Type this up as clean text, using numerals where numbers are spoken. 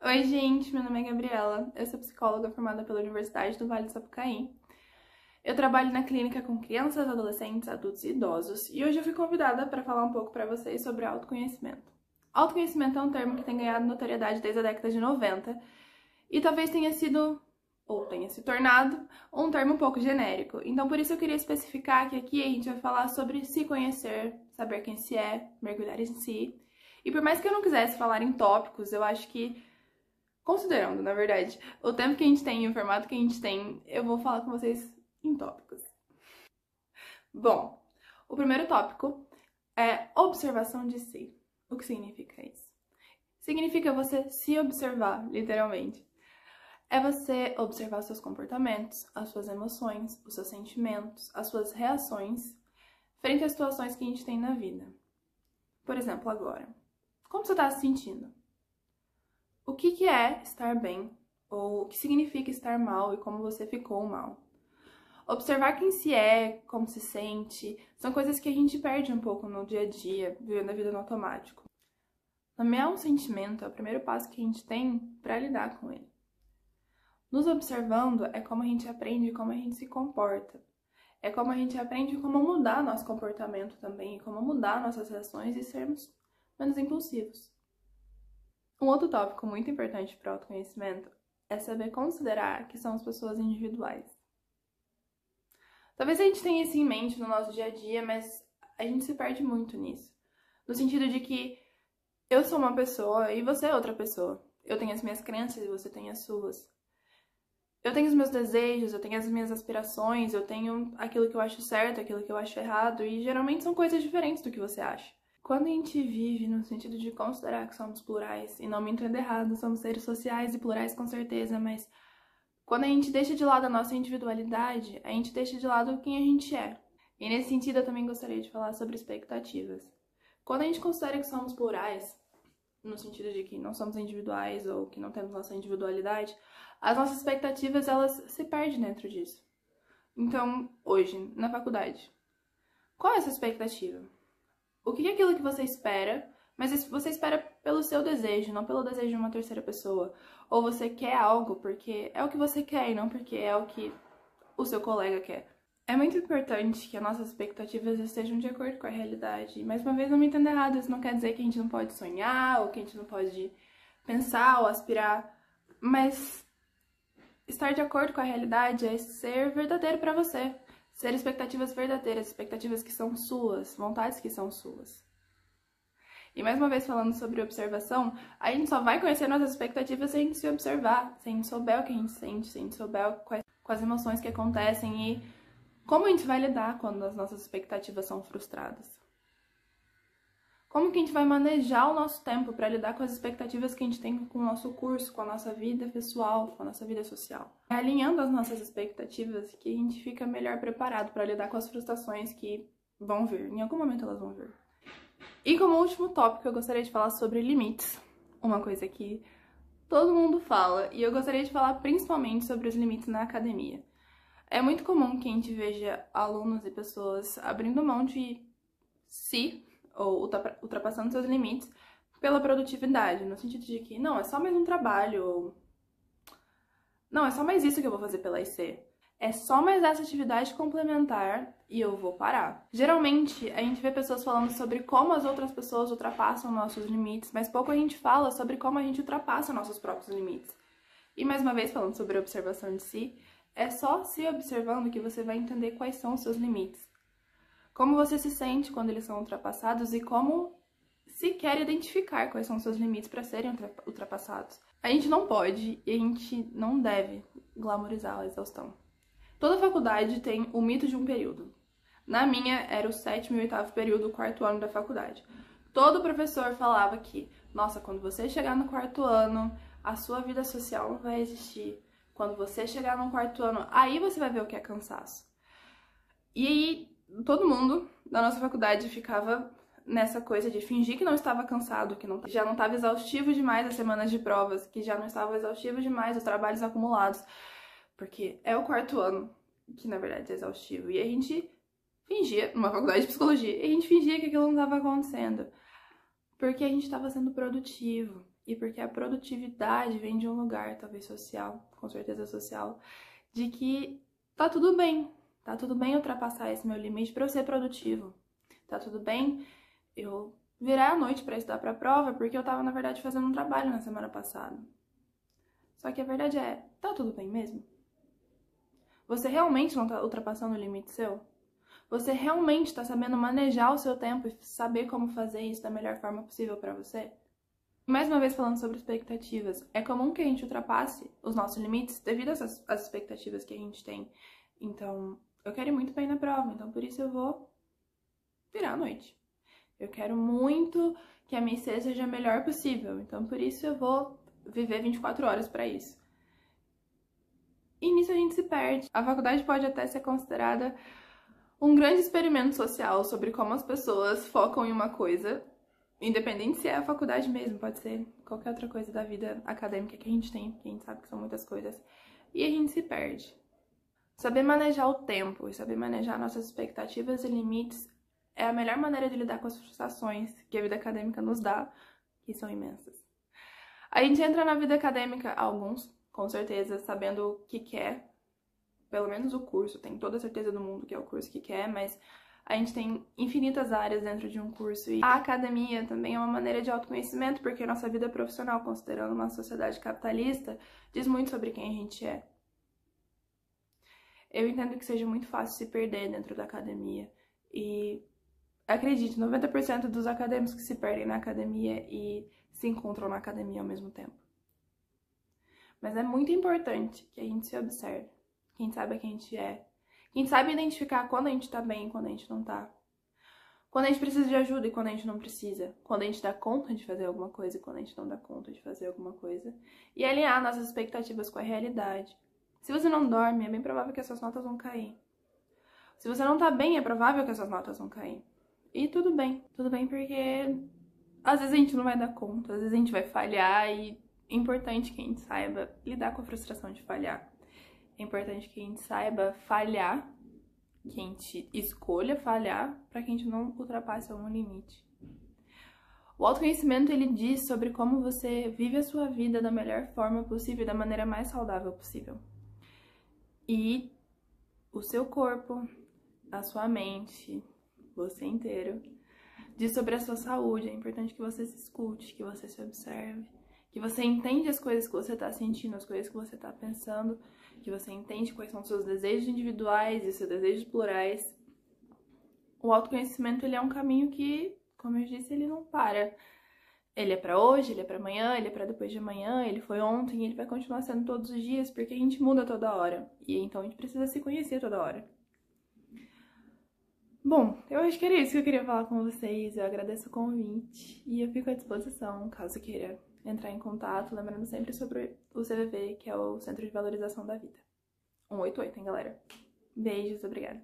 Oi, gente, meu nome é Gabriela, eu sou psicóloga formada pela Universidade do Vale do Sapucaí. Eu trabalho na clínica com crianças, adolescentes, adultos e idosos e hoje eu fui convidada para falar um pouco para vocês sobre autoconhecimento. Autoconhecimento é um termo que tem ganhado notoriedade desde a década de 90 e talvez tenha sido, ou tenha se tornado, um termo um pouco genérico. Então por isso eu queria especificar que aqui a gente vai falar sobre se conhecer, saber quem se é, mergulhar em si. E por mais que eu não quisesse falar em tópicos, eu acho que considerando, na verdade, o tempo que a gente tem e o formato que a gente tem, eu vou falar com vocês em tópicos. Bom, o primeiro tópico é observação de si. O que significa isso? Significa você se observar, literalmente. É você observar os seus comportamentos, as suas emoções, os seus sentimentos, as suas reações frente às situações que a gente tem na vida. Por exemplo, agora. Como você está se sentindo? O que é estar bem? Ou o que significa estar mal e como você ficou mal? Observar quem se é, como se sente, são coisas que a gente perde um pouco no dia a dia, vivendo a vida no automático. Nomear um sentimento é o primeiro passo que a gente tem para lidar com ele. Nos observando é como a gente aprende como a gente se comporta. É como a gente aprende como mudar nosso comportamento também, e como mudar nossas reações e sermos menos impulsivos. Um outro tópico muito importante para o autoconhecimento é saber considerar que somos pessoas individuais. Talvez a gente tenha isso em mente no nosso dia a dia, mas a gente se perde muito nisso. No sentido de que eu sou uma pessoa e você é outra pessoa. Eu tenho as minhas crenças e você tem as suas. Eu tenho os meus desejos, eu tenho as minhas aspirações, eu tenho aquilo que eu acho certo, aquilo que eu acho errado, e geralmente são coisas diferentes do que você acha. Quando a gente vive no sentido de considerar que somos plurais, e não me entenda errado, somos seres sociais e plurais com certeza, mas quando a gente deixa de lado a nossa individualidade, a gente deixa de lado quem a gente é. E nesse sentido eu também gostaria de falar sobre expectativas. Quando a gente considera que somos plurais, no sentido de que não somos individuais ou que não temos nossa individualidade, as nossas expectativas elas se perdem dentro disso. Então, hoje, na faculdade, qual é essa expectativa? O que é aquilo que você espera, mas você espera pelo seu desejo, não pelo desejo de uma terceira pessoa? Ou você quer algo porque é o que você quer e não porque é o que o seu colega quer? É muito importante que as nossas expectativas estejam de acordo com a realidade. E, mais uma vez, não me entenda errado, isso não quer dizer que a gente não pode sonhar, ou que a gente não pode pensar ou aspirar, mas estar de acordo com a realidade é ser verdadeiro para você. Ser expectativas verdadeiras, expectativas que são suas, vontades que são suas. E mais uma vez falando sobre observação, a gente só vai conhecer nossas expectativas se a gente se observar, se a gente souber o que a gente sente, se a gente souber quais as emoções que acontecem e como a gente vai lidar quando as nossas expectativas são frustradas. Como que a gente vai manejar o nosso tempo para lidar com as expectativas que a gente tem com o nosso curso, com a nossa vida pessoal, com a nossa vida social. É alinhando as nossas expectativas que a gente fica melhor preparado para lidar com as frustrações que vão vir. Em algum momento elas vão vir. E como último tópico, eu gostaria de falar sobre limites. Uma coisa que todo mundo fala, e eu gostaria de falar principalmente sobre os limites na academia. É muito comum que a gente veja alunos e pessoas abrindo mão de si, ou ultrapassando seus limites, pela produtividade, no sentido de que, não, é só mais um trabalho, ou não, é só mais isso que eu vou fazer pela IC. É só mais essa atividade complementar e eu vou parar. Geralmente, a gente vê pessoas falando sobre como as outras pessoas ultrapassam nossos limites, mas pouco a gente fala sobre como a gente ultrapassa nossos próprios limites. E mais uma vez, falando sobre observação de si, é só se observando que você vai entender quais são os seus limites. Como você se sente quando eles são ultrapassados e como se quer identificar quais são os seus limites para serem ultrapassados. A gente não pode e a gente não deve glamorizar a exaustão. Toda faculdade tem o mito de um período. Na minha, era o 7º e 8º período do 4º ano da faculdade. Todo professor falava que, nossa, quando você chegar no 4º ano, a sua vida social não vai existir. Quando você chegar no 4º ano, aí você vai ver o que é cansaço. E aí, todo mundo da nossa faculdade ficava nessa coisa de fingir que não estava cansado, que já não estava exaustivo demais as semanas de provas, que já não estava exaustivo demais os trabalhos acumulados, porque é o 4º ano que na verdade é exaustivo. E a gente fingia, numa faculdade de psicologia, e a gente fingia que aquilo não estava acontecendo, porque a gente estava sendo produtivo. e porque a produtividade vem de um lugar, talvez social, com certeza social, de que tá tudo bem ultrapassar esse meu limite para eu ser produtivo. Tá tudo bem eu virar à noite para estudar para a prova, porque eu tava, na verdade, fazendo um trabalho na semana passada. Só que a verdade é, tá tudo bem mesmo? Você realmente não tá ultrapassando o limite seu? Você realmente está sabendo manejar o seu tempo e saber como fazer isso da melhor forma possível para você? Mais uma vez falando sobre expectativas, é comum que a gente ultrapasse os nossos limites devido às expectativas que a gente tem. Então, eu quero ir muito bem na prova, então por isso eu vou virar à noite. Eu quero muito que a minha IC seja a melhor possível, então por isso eu vou viver 24 horas para isso. E nisso a gente se perde. A faculdade pode até ser considerada um grande experimento social sobre como as pessoas focam em uma coisa, independente se é a faculdade mesmo, pode ser qualquer outra coisa da vida acadêmica que a gente tem, porque a gente sabe que são muitas coisas, e a gente se perde. Saber manejar o tempo e saber manejar nossas expectativas e limites é a melhor maneira de lidar com as frustrações que a vida acadêmica nos dá, que são imensas. A gente entra na vida acadêmica, alguns, com certeza, sabendo o que quer, pelo menos o curso, tem toda a certeza do mundo que é o curso que quer, mas a gente tem infinitas áreas dentro de um curso e a academia também é uma maneira de autoconhecimento, porque a nossa vida profissional, considerando uma sociedade capitalista, diz muito sobre quem a gente é. Eu entendo que seja muito fácil se perder dentro da academia e acredite, 90% dos acadêmicos que se perdem na academia e se encontram na academia ao mesmo tempo. Mas é muito importante que a gente se observe, que a gente saiba quem a gente é, que a gente saiba identificar quando a gente tá bem e quando a gente não tá. Quando a gente precisa de ajuda e quando a gente não precisa. Quando a gente dá conta de fazer alguma coisa e quando a gente não dá conta de fazer alguma coisa. E alinhar nossas expectativas com a realidade. Se você não dorme, é bem provável que as suas notas vão cair. Se você não tá bem, é provável que as suas notas vão cair. E tudo bem porque às vezes a gente não vai dar conta, às vezes a gente vai falhar e é importante que a gente saiba lidar com a frustração de falhar. É importante que a gente saiba falhar, que a gente escolha falhar para que a gente não ultrapasse algum limite. O autoconhecimento, ele diz sobre como você vive a sua vida da melhor forma possível, da maneira mais saudável possível. E o seu corpo, a sua mente, você inteiro, diz sobre a sua saúde. É importante que você se escute, que você se observe, que você entende as coisas que você está sentindo, as coisas que você está pensando, que você entende quais são os seus desejos individuais e os seus desejos plurais. O autoconhecimento, ele é um caminho que, como eu disse, ele não para. Ele é pra hoje, ele é pra amanhã, ele é pra depois de amanhã, ele foi ontem e ele vai continuar sendo todos os dias, porque a gente muda toda hora. E então a gente precisa se conhecer toda hora. Bom, eu acho que era isso que eu queria falar com vocês. Eu agradeço o convite e eu fico à disposição, caso queira entrar em contato, lembrando sempre sobre o CVV, que é o Centro de Valorização da Vida. 188, hein, galera? Beijos, obrigada.